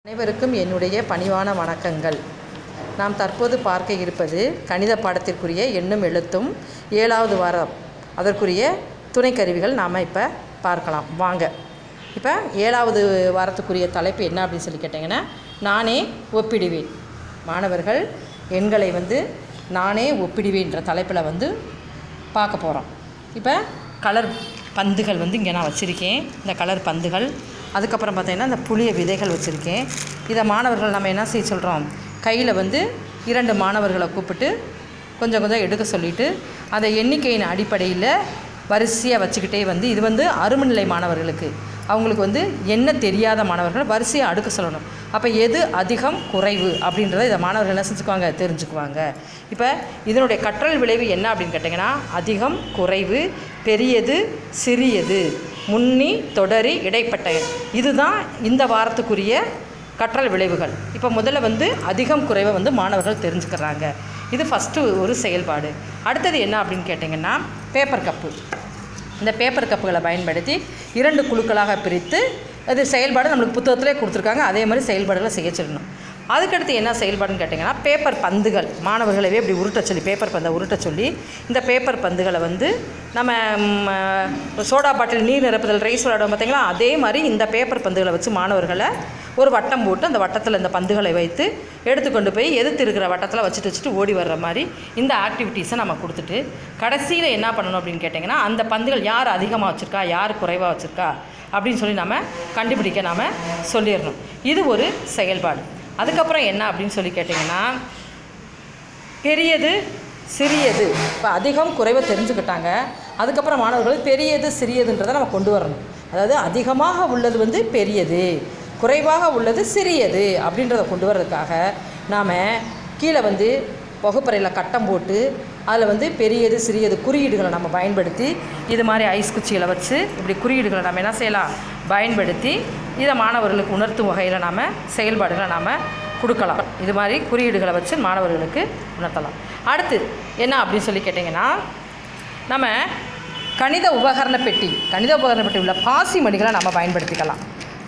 அனைவருக்கும் என்னுடைய பணிவான வணக்கங்கள். நாம் தற்போது பார்க்க இருப்பது கணித பாடத்திற்குரிய எண்ணும் எழுத்தும் 7வது வாரம் அதற்குரிய துணைக்கருவிகள் நாம் இப்போ பார்க்கலாம். வாங்க. இப்போ 7வது வாரத்துக்குரிய தலைப்பு என்ன அப்படின்னு சொல்லி கேட்டிங்கன்னா, நானே ஒப்பிடுவேன். மாணவர்கள் எண்களை நானே ஒப்பிடுவேன்ற தலைப்பில் பார்க்க போகிறோம். இப்போ கலர் பந்துகள் இங்கே நான் வச்சுருக்கேன். இந்த கலர் பந்துகள், அதுக்கப்புறம் பார்த்திங்கன்னா இந்த புளிய விதைகள் வச்சுருக்கேன். இதை மாணவர்கள் நம்ம என்ன செய்ய சொல்கிறோம், கையில் 2 மாணவர்களை கூப்பிட்டு கொஞ்சம் எடுக்க சொல்லிவிட்டு அந்த எண்ணிக்கையின் அடிப்படையில் வரிசையாக வச்சுக்கிட்டே இது அருமநிலை மாணவர்களுக்கு அவங்களுக்கு என்ன தெரியாத மாணவர்கள் வரிசையாக அடுக்க சொல்லணும். அப்போ எது அதிகம் குறைவு அப்படின்றத இதை மாணவர்கள் என்ன செஞ்சுக்குவாங்க, தெரிஞ்சுக்குவாங்க. இப்போ இதனுடைய கற்றல் விளைவு என்ன அப்படின்னு கேட்டிங்கன்னா, அதிகம் குறைவு, பெரியது சிறியது, முன்னி தொடரி இடைப்பட்ட, இதுதான் இந்த வாரத்துக்குரிய கற்றல் விளைவுகள். இப்போ முதல்ல அதிகம் குறைவை மாணவர்கள் தெரிஞ்சுக்கிறாங்க. இது ஃபஸ்ட்டு ஒரு செயல்பாடு. அடுத்தது என்ன அப்படின்னு கேட்டிங்கன்னா, பேப்பர் கப்பு. இந்த பேப்பர் கப்புகளை பயன்படுத்தி 2 குழுக்களாக பிரித்து அது செயல்பாடு நம்மளுக்கு புத்தகத்திலே கொடுத்துருக்காங்க. அதே மாதிரி செயல்பாடுகளை செய்ய சொல்லணும். அதுக்கடுத்து என்ன செயல்பாடுன்னு கேட்டிங்கன்னா, பேப்பர் பந்துகள். மாணவர்களவே இப்படி உருட்ட சொல்லி, பேப்பர் பந்தை உருட்ட சொல்லி இந்த பேப்பர் பந்துகளை நம்ம சோடா பாட்டில் நீர் நிரப்புதல் ரைஸ் விளையாடுவோம் பார்த்திங்களா, அதே மாதிரி இந்த பேப்பர் பந்துகளை வச்சு மாணவர்களை ஒரு வட்டம் போட்டு அந்த வட்டத்தில் இந்த பந்துகளை வைத்து எடுத்துக்கொண்டு போய் எதிர்த்து இருக்கிற வட்டத்தில் வச்சுட்டு ஓடி வர்ற மாதிரி இந்த ஆக்டிவிட்டீஸை நம்ம கொடுத்துட்டு கடைசியில் என்ன பண்ணணும் அப்படின்னு கேட்டிங்கன்னா, அந்த பந்துகள் யார் அதிகமாக வச்சுருக்கா யார் குறைவாக வச்சுருக்கா அப்படின்னு சொல்லி நம்ம கண்டுபிடிக்க நாம் சொல்லிடணும். இது ஒரு செயல்பாடு. அதுக்கப்புறம் என்ன அப்படின்னு சொல்லி கேட்டிங்கன்னா, பெரியது சிறியது. இப்போ அதிகம் குறைவை தெரிஞ்சுக்கிட்டாங்க. அதுக்கப்புறம் மாணவர்கள் பெரியது சிறியதுன்றதை நம்ம கொண்டு வரணும். அதாவது அதிகமாக உள்ளது பெரியது, குறைவாக உள்ளது சிறியது அப்படின்றத கொண்டு வர்றதுக்காக நாம் கீழே வகுப்பறையில் கட்டம் போட்டு அதில் பெரியது சிறியது குறியீடுகளை நம்ம பயன்படுத்தி இது மாதிரி ஐஸ் குச்சிகளை வச்சு இப்படி குறியீடுகளை நம்ம என்ன செய்யலாம், பயன்படுத்தி இதை மாணவர்களுக்கு உணர்த்தும் வகையில் நாம் செயல்பாடுகளை நாம் கொடுக்கலாம். இது மாதிரி குறியீடுகளை வச்சு மாணவர்களுக்கு உணர்த்தலாம். அடுத்து என்ன அப்படின்னு சொல்லி கேட்டிங்கன்னா, நம்ம கணித உபகரண பெட்டி உள்ள பாசி மணிகளை நம்ம பயன்படுத்திக்கலாம்.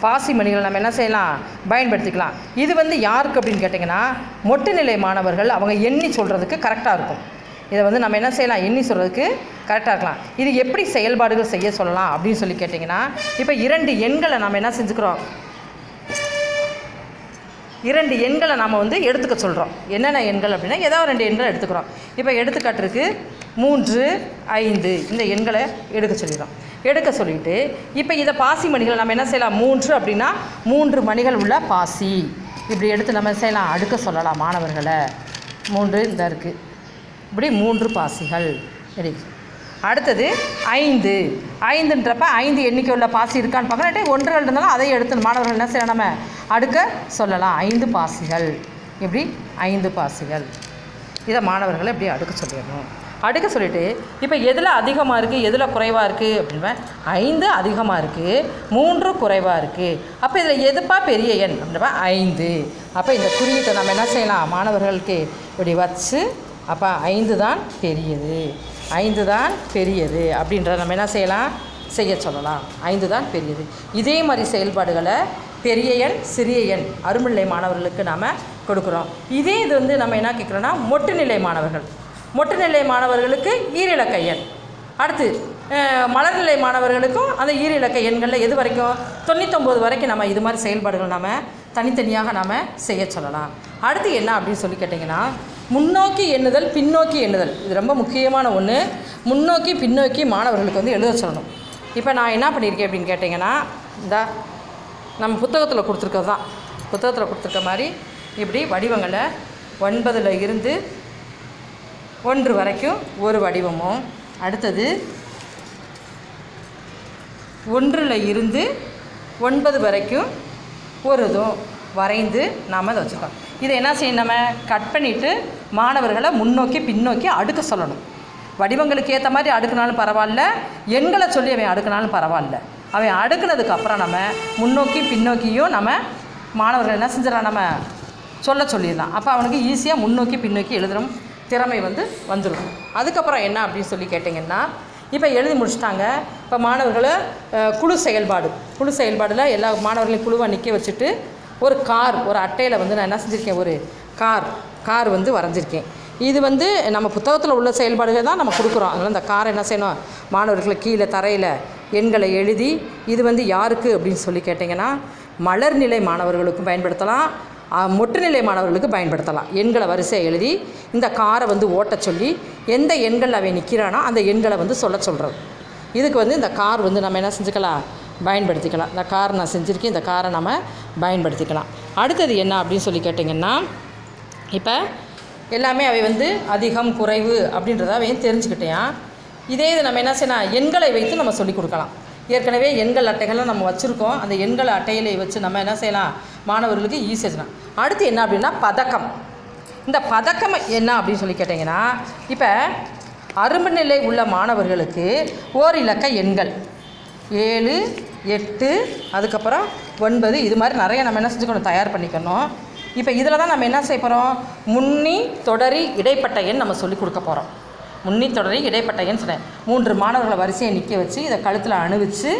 பாசி மணிகளை நம்ம என்ன செய்யலாம், பயன்படுத்திக்கலாம். இது யாருக்கு அப்படின்னு கேட்டிங்கன்னா, மொட்டு நிலை மாணவர்கள் அவங்க எண்ணி சொல்கிறதுக்கு கரெக்டாக இருக்கும். இதை நம்ம என்ன செய்யலாம், எண்ணி சொல்கிறதுக்கு கரெக்டாக இருக்கலாம். இது எப்படி செயல்பாடுகள் செய்ய சொல்லலாம் அப்படின்னு சொல்லி கேட்டிங்கன்னா, இப்போ 2 எண்களை நம்ம என்ன செஞ்சுக்கிறோம், 2 எண்களை நாம் எடுத்துக்க சொல்கிறோம். என்னென்ன எண்கள் அப்படின்னா, ஏதாவது 2 எண்களை எடுத்துக்கிறோம். இப்போ எடுத்துக்காட்டுருக்கு 3, 5 இந்த எண்களை எடுக்க சொல்லிவிட்டு இப்போ இதை பாசி மணிகள் நம்ம என்ன செய்யலாம், 3 அப்படின்னா 3 மணிகள் உள்ள பாசி இப்படி எடுத்து நம்ம செய்யலாம், அடுக்க சொல்லலாம் மாணவர்களை. 3 இந்த இருக்குது, இப்படி 3 பாசிகள் ரெடி. அடுத்தது 5ன்றப்ப 5 எண்ணிக்கை உள்ள பாசி இருக்கான்னு பார்க்குறேன். 1 இருந்தாலும் அதை எடுத்து மாணவர்கள் என்ன செய்யலாம், நம்ம அடுக்க சொல்லலாம். 5 பாசிகள், இப்படி 5 பாசிகள். இதை மாணவர்களை இப்படி அடுக்க சொல்லிடணும். அடுக்க சொல்லிவிட்டு இப்போ எதில் அதிகமாக இருக்குது எதில் குறைவாக இருக்குது அப்படின்னா, 5 அதிகமாக இருக்குது, 3 குறைவாக இருக்குது. அப்போ இதில் எதுப்பா பெரிய எண் அப்படின்னா 5. அப்போ இந்த குறியீட்டை நம்ம என்ன செய்யலாம், மாணவர்களுக்கு இப்படி வச்சு அப்போ 5 தான் பெரியது அப்படின்றத நம்ம என்ன செய்யலாம், செய்ய சொல்லலாம். 5 தான் பெரியது. இதே மாதிரி செயல்பாடுகளை பெரிய எண் சிறிய எண் அருமநிலை மாணவர்களுக்கு நாம் கொடுக்குறோம். இதே இது நம்ம என்ன கேட்குறோன்னா, மொட்டு நிலை மாணவர்களுக்கு ஈரிலக்க எண். அடுத்து மலர்நிலை மாணவர்களுக்கும் அந்த ஈரிலக்க எண்களில் எது வரைக்கும் 99 வரைக்கும் நம்ம இது மாதிரி செயல்பாடுகள் நம்ம தனித்தனியாக நாம் செய்ய சொல்லலாம். அடுத்து என்ன அப்படின்னு சொல்லி கேட்டிங்கன்னா, முன்னோக்கி எண்ணுதல் பின்னோக்கி எண்ணுதல். இது ரொம்ப முக்கியமான ஒன்று. முன்னோக்கி பின்னோக்கி மாணவர்களுக்கு எழுத சொல்லணும். இப்போ நான் என்ன பண்ணியிருக்கேன் அப்படின்னு கேட்டிங்கன்னா, இந்த நம்ம புத்தகத்தில் கொடுத்துருக்க மாதிரி இப்படி வடிவங்களை 9ல் இருந்து 1 வரைக்கும் ஒரு வடிவமும், அடுத்தது 1ல் இருந்து 9 வரைக்கும் ஒரு இதுவும் வரைந்து நாம் அதை வச்சுருக்கோம். இதை என்ன செய்யணும், நம்ம கட் பண்ணிவிட்டு மாணவர்களை முன்னோக்கி பின்னோக்கி அடுக்க சொல்லணும். வடிவங்களுக்கு ஏற்ற மாதிரி அடுக்கினாலும் பரவாயில்ல, எண்களை சொல்லி அவன் அடுக்கினாலும் பரவாயில்ல. அவன் அடுக்கினதுக்கப்புறம் நம்ம முன்னோக்கி பின்னோக்கியும் நம்ம மாணவர்கள் என்ன செஞ்சிடலாம், நம்ம சொல்லிடலாம். அப்போ அவனுக்கு ஈஸியாக முன்னோக்கி பின்னோக்கி எழுதுகிற திறமை வந்துடும். அதுக்கப்புறம் என்ன அப்படின்னு சொல்லி கேட்டிங்கன்னா, இப்போ எழுதி முடிச்சிட்டாங்க. இப்போ மாணவர்களை குழு செயல்பாடில் எல்லா மாணவர்களையும் குழுவாக நிற்க வச்சுட்டு ஒரு கார், ஒரு அட்டையில் வந்து நான் என்ன செஞ்சுருக்கேன், ஒரு கார் வந்து வரைஞ்சிருக்கேன். இது வந்து நம்ம புத்தகத்தில் உள்ள செயல்பாடுகள் தான் நம்ம கொடுக்குறோம். அதனால் இந்த காரை என்ன செய்யணும், மாணவர்களுக்கு கீழே தரையில் எண்களை எழுதி, இது வந்து யாருக்கு அப்படின்னு சொல்லி கேட்டிங்கன்னா மலர்நிலை மாணவர்களுக்கும் பயன்படுத்தலாம், மொட்டுநிலை மாணவர்களுக்கு பயன்படுத்தலாம். எண்களை வரிசையை எழுதி இந்த காரை வந்து ஓட்ட சொல்லி எந்த எண்கள் அவன் நிற்கிறானோ அந்த எண்களை வந்து சொல்கிறது. இதுக்கு வந்து இந்த கார் வந்து நம்ம என்ன செஞ்சுக்கலாம், பயன்படுத்திக்கலாம். இந்த கார் நான் செஞ்சுருக்கேன், இந்த காரை நம்ம பயன்படுத்திக்கலாம். அடுத்தது என்ன அப்படின்னு சொல்லி கேட்டிங்கன்னா, இப்போ எல்லாமே அவை வந்து அதிகம் குறைவு அப்படின்றத அவையும் தெரிஞ்சுக்கிட்டேன். இதே இது நம்ம என்ன செய்யலாம், எண்களை வைத்து நம்ம சொல்லிக் கொடுக்கலாம். ஏற்கனவே எண்கள் அட்டைகளை நம்ம வச்சுருக்கோம். அந்த எண்கள் அட்டைகளை வச்சு நம்ம என்ன செய்யலாம், மாணவர்களுக்கு ஈஸியாக செய்யலாம். அடுத்து என்ன அப்படின்னா பதக்கம். இந்த பதக்கம் என்ன அப்படின்னு சொல்லி கேட்டிங்கன்னா, இப்போ அரும்பு நிலை உள்ள மாணவர்களுக்கு ஓர் இலக்க எண்கள் 7, 8, அதுக்கப்புறம் 9, இது மாதிரி நிறைய நம்ம என்ன செஞ்சுக்கணும், தயார் பண்ணிக்கணும். இப்போ இதில் தான் நம்ம என்ன செய்ய போகிறோம், முன்னி தொடரி இடைப்பட்ட எண் நம்ம சொல்லிக் கொடுக்க போகிறோம். முன்னி தொடரி இடைப்பட்ட எண் சொன்னேன். 3 மாணவர்களை வரிசையை நிற்க வச்சு இதை கழுத்தில் அணிவிச்சு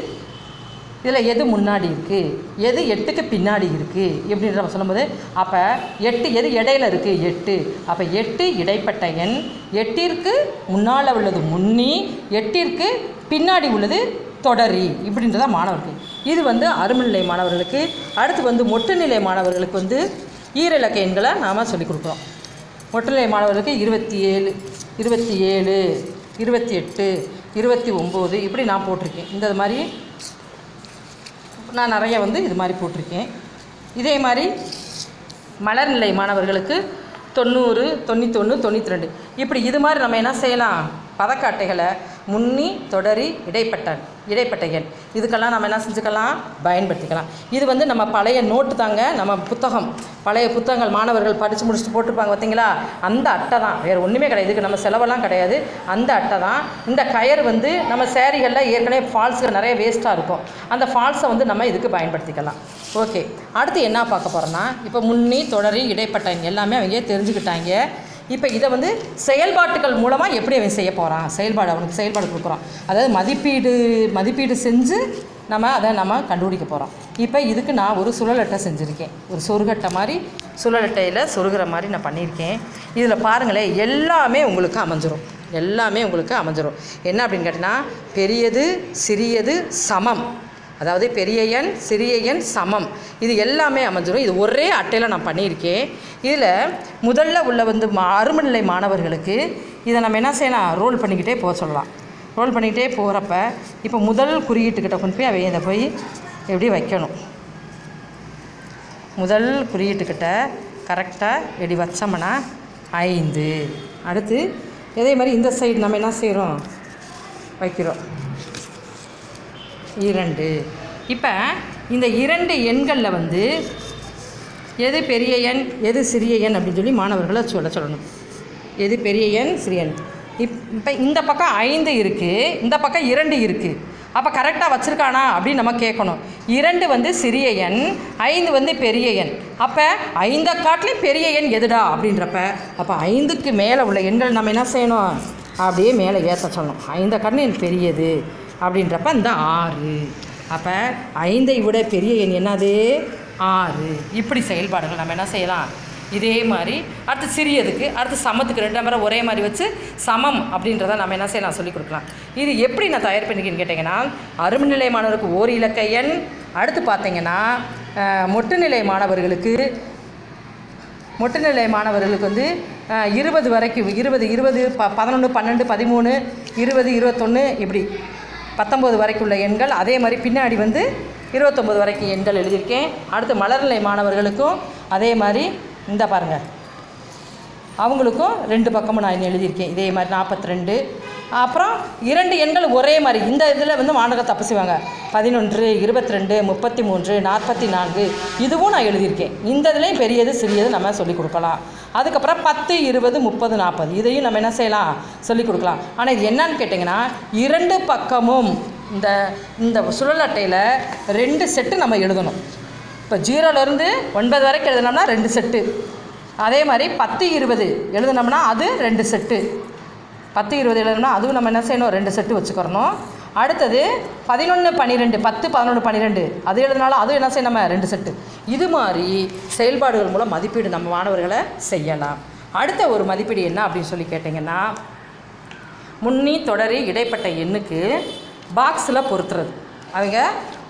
இதில் எது முன்னாடி இருக்குது, எது 8க்கு பின்னாடி இருக்குது எப்படின்ற நம்ம சொல்லும்போது, அப்போ 8 எது இடையில இருக்குது, 8. அப்போ 8 இடைப்பட்ட எண், 8ற்கு முன்னால் உள்ளது முன்னி, 8ற்கு பின்னாடி உள்ளது தொடரி, இப்படின்றத மாணவர்களுக்கு. இது வந்து அரும்புநிலை மாணவர்களுக்கு. அடுத்து வந்து மொட்டுநிலை மாணவர்களுக்கு வந்து ஈரிலக்க எண்களை நாம் சொல்லிக் கொடுக்குறோம். மொட்டுநிலை மாணவர்களுக்கு 27, 27, 28, 29 இப்படி நான் போட்டிருக்கேன். இந்த மாதிரி நான் நிறைய வந்து இது மாதிரி போட்டிருக்கேன். இதே மாதிரி மலர்நிலை மாணவர்களுக்கு 90, 91, 92 இப்படி இது மாதிரி நம்ம என்ன செய்யலாம், பதக்க அட்டைகளை முன்னி தொடரி இடைப்பட்ட எண் இதுக்கெல்லாம் நம்ம என்ன செஞ்சுக்கலாம், பயன்படுத்திக்கலாம். இது வந்து நம்ம பழைய நோட்டு தாங்க, நம்ம புத்தகம், பழைய புத்தகங்கள் மாணவர்கள் படித்து முடிச்சுட்டு போட்டிருப்பாங்க பார்த்தீங்களா, அந்த அட்டை தான், வேறு ஒன்றுமே கிடையாது. இதுக்கு நம்ம செலவெல்லாம் கிடையாது, அந்த அட்டை தான். இந்த கயர் வந்து நம்ம சேரீகளில் ஏற்கனவே ஃபால்ஸுக்கு நிறைய வேஸ்ட்டாக இருக்கும், அந்த ஃபால்ஸை வந்து நம்ம இதுக்கு பயன்படுத்திக்கலாம். ஓகே, அடுத்து என்ன பார்க்க போகிறோன்னா, இப்போ முன்னி தொடரி இடைப்பட்ட எண் எல்லாமே அவங்க தெரிஞ்சுக்கிட்டாங்க. இப்போ இதை வந்து செயல்பாட்டுகள் மூலமாக எப்படி அவன் செய்ய போகிறான், அவனுக்கு செயல்பாடு கொடுக்குறோம். அதாவது மதிப்பீடு செஞ்சு நம்ம கண்டுபிடிக்க போகிறோம். இப்போ இதுக்கு நான் ஒரு சுழல் அட்டை செஞ்சுருக்கேன், ஒரு சொருகட்டை மாதிரி சுழல் அட்டையில் சொருகிற மாதிரி நான் பண்ணியிருக்கேன். இதில் பாருங்களேன், எல்லாமே உங்களுக்கு அமைஞ்சிரும். என்ன அப்படின்னு கேட்டிங்கன்னா, பெரியது சிறியது சமம், அதாவது பெரிய எண் சிறிய எண் சமம், இது எல்லாமே அமைஞ்சிடும். இது ஒரே அட்டையில் நான் பண்ணியிருக்கேன். இதில் முதல்ல உள்ள வந்து அரும்புநிலை மாணவர்களுக்கு இதை நம்ம என்ன செய்யலாம், ரோல் பண்ணிக்கிட்டே போக சொல்லலாம். ரோல் பண்ணிக்கிட்டே போகிறப்ப இப்போ முதல் குறியீட்டுக்கிட்ட கொண்டு போய் இதை போய் எப்படி வைக்கணும், முதல் குறியீட்டுக்கிட்ட கரெக்டாக எப்படி வச்சோம்னா 5. அடுத்து இதே மாதிரி இந்த சைடு நம்ம என்ன செய்கிறோம், வைக்கிறோம் 2. இப்போ இந்த 2 எண்களில் வந்து எது பெரிய எண் எது சிறிய எண் அப்படின்னு சொல்லி மாணவர்களை சொல்லணும். எது பெரிய எண் சிறிய எண். இப்போ இந்த பக்கம் 5 இருக்குது, இந்த பக்கம் 2 இருக்குது. அப்போ கரெக்டாக வச்சுருக்கானா அப்படின்னு நம்ம கேட்கணும். 2 வந்து சிறிய எண், 5 வந்து பெரிய எண். அப்போ 5 காட்டிலையும் பெரிய எண் எதுடா அப்படின்றப்ப, அப்போ 5க்கு மேலே உள்ள எண்கள் நம்ம என்ன செய்யணும், அப்படியே மேலே ஏற்ற சொல்லணும். 5 காட்டிலும் பெரியது அப்படின்றப்ப இந்த 6. அப்போ 5ஐ விட பெரிய எண் என்னது, 6. இப்படி செயல்பாடுகள் நம்ம என்ன செய்யலாம். இதே மாதிரி அடுத்து சிறியதுக்கு, அடுத்து சமத்துக்கு 2 நம்பரை ஒரே மாதிரி வச்சு சமம் அப்படின்றத நம்ம என்ன செய்யலாம், சொல்லிக் கொடுக்கலாம். இது எப்படி நான் தயார் பண்ணிக்கிறேன்னு கேட்டிங்கன்னா, அரும்புநிலை மாணவருக்கு ஓர் இலக்க எண், அடுத்து பார்த்தீங்கன்னா மொட்டுநிலை மாணவர்களுக்கு வந்து 20 வரைக்கும் 20, 11, 12, 13, 20, 21 இப்படி 19 வரைக்கும் உள்ள எண்கள். அதே மாதிரி பின்னாடி வந்து 29 வரைக்கும் எண்கள் எழுதியிருக்கேன். அடுத்து மலர்நிலை மாணவர்களுக்கும் அதே மாதிரி இந்த பாருங்கள், அவங்களுக்கும் 2 பக்கமும் நான் எழுதியிருக்கேன். இதே மாதிரி 42. அப்புறம் 2 எண்கள் ஒரே மாதிரி, இந்த இதில் வந்து மாணவர்கள் தப்பு செய்வாங்க. 11, 22, 33, 44 இதுவும் நான் எழுதியிருக்கேன். இந்த இதுலேயும் பெரியது சிறியது நம்ம சொல்லிக் கொடுக்கலாம். அதுக்கப்புறம் 10, 20, 30, 40 இதையும் நம்ம என்ன செய்யலாம், சொல்லிக் கொடுக்கலாம். ஆனால் இது என்னன்னு கேட்டிங்கன்னா, 2 பக்கமும் இந்த சுழல் அட்டையில் 2 செட்டு நம்ம எழுதணும். இப்போ 0லேருந்து 9 வரைக்கும் எழுதினோம்னா 2 செட்டு. அதே மாதிரி 10, 20 எழுதினோம்னா அது 2 செட்டு. 10, 20 எழுதணும்னா அதுவும் நம்ம என்ன செய்யணும், 2 செட்டு வச்சுக்கிறணும். அடுத்தது 11 12 10 11 12 அது எழுதினாலும் அதுவும் என்ன செய்ய நம்ம 2 செட்டு. இது மாதிரி செயல்பாடுகள் மூலம் மதிப்பீடு நம்ம மாணவர்களை செய்யலாம். அடுத்த ஒரு மதிப்பீடு என்ன அப்படின்னு சொல்லி கேட்டிங்கன்னா, முன்னி தொடரி இடைப்பட்ட எண்ணுக்கு பாக்ஸில் பொறுத்துறது. அவங்க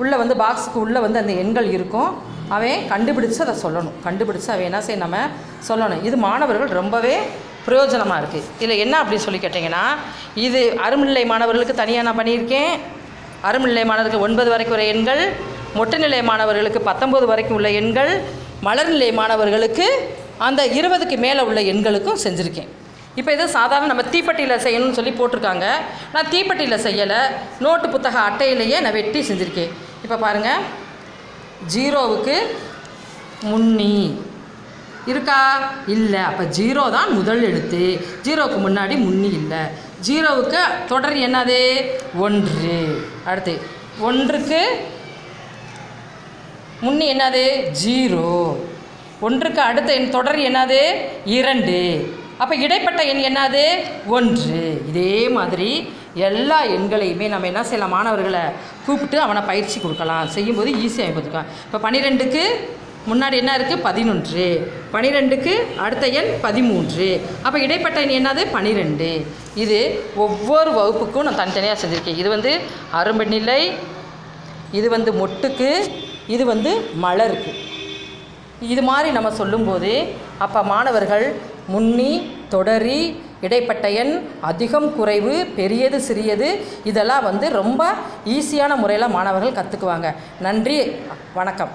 உள்ளே வந்து பாக்ஸுக்கு உள்ளே வந்து அந்த எண்கள் இருக்கும், அவன் கண்டுபிடிச்சு அதை சொல்லணும். கண்டுபிடிச்சு அவன் என்ன செய்ய நம்ம சொல்லணும். இது மாணவர்கள் ரொம்பவே பிரயோஜனமாக இருக்குது. இதில் என்ன அப்படின்னு சொல்லி கேட்டிங்கன்னா, இது அரும்நிலை மாணவர்களுக்கு தனியாக நான் பண்ணியிருக்கேன். அரும்நிலை மாணவர்களுக்கு 9 வரைக்கும் உள்ள எண்கள், மொட்டுநிலை மாணவர்களுக்கு 19 வரைக்கும் உள்ள எண்கள், மலர்நிலை மாணவர்களுக்கு அந்த 20க்கு மேலே உள்ள எண்களுக்கும் செஞ்சுருக்கேன். இப்போ இதை சாதாரண நம்ம தீப்பெட்டியில் செய்யணும்னு சொல்லி போட்டிருக்காங்க. நான் தீப்பெட்டியில் செய்யலை, நோட்டு புத்தக அட்டையிலேயே நான் வெட்டி செஞ்சுருக்கேன். இப்போ பாருங்கள், 0வுக்கு முன்னி இருக்கா? இல்லை. அப்போ 0 தான் முதல் எழுத்து. 0வுக்கு முன்னாடி முன்னி இல்லை. 0வுக்கு தொடர் என்னது? 1. அடுத்து 1க்கு முன்னி என்னது? 0. 1க்கு அடுத்த எண் தொடர் என்னது? 2. அப்போ இடைப்பட்ட எண் என்னது? 1. இதே மாதிரி எல்லா எண்களையுமே நம்ம என்ன செய்யலாம், மாணவர்களை கூப்பிட்டு அவனை பயிற்சி கொடுக்கலாம். செய்யும்போது ஈஸியாக கொடுத்துக்கலாம். இப்போ 12க்கு முன்னாடி என்ன இருக்குது? 11. 12க்கு அடுத்த எண் 13. அப்போ இடைப்பட்ட எண் என்னது? 12. இது ஒவ்வொரு வகுப்புக்கும் நான் தனித்தனியாக செஞ்சுருக்கேன். இது வந்து அரும்பெண்ணிலை, இது வந்து மொட்டுக்கு, இது வந்து மலருக்கு. இது மாதிரி நம்ம சொல்லும்போது அப்போ மாணவர்கள் முன்னி தொடரி இடைப்பட்ட எண் அதிகம் குறைவு பெரியது சிறியது இதெல்லாம் வந்து ரொம்ப ஈஸியான முறையில் மாணவர்கள் கற்றுக்குவாங்க. நன்றி, வணக்கம்.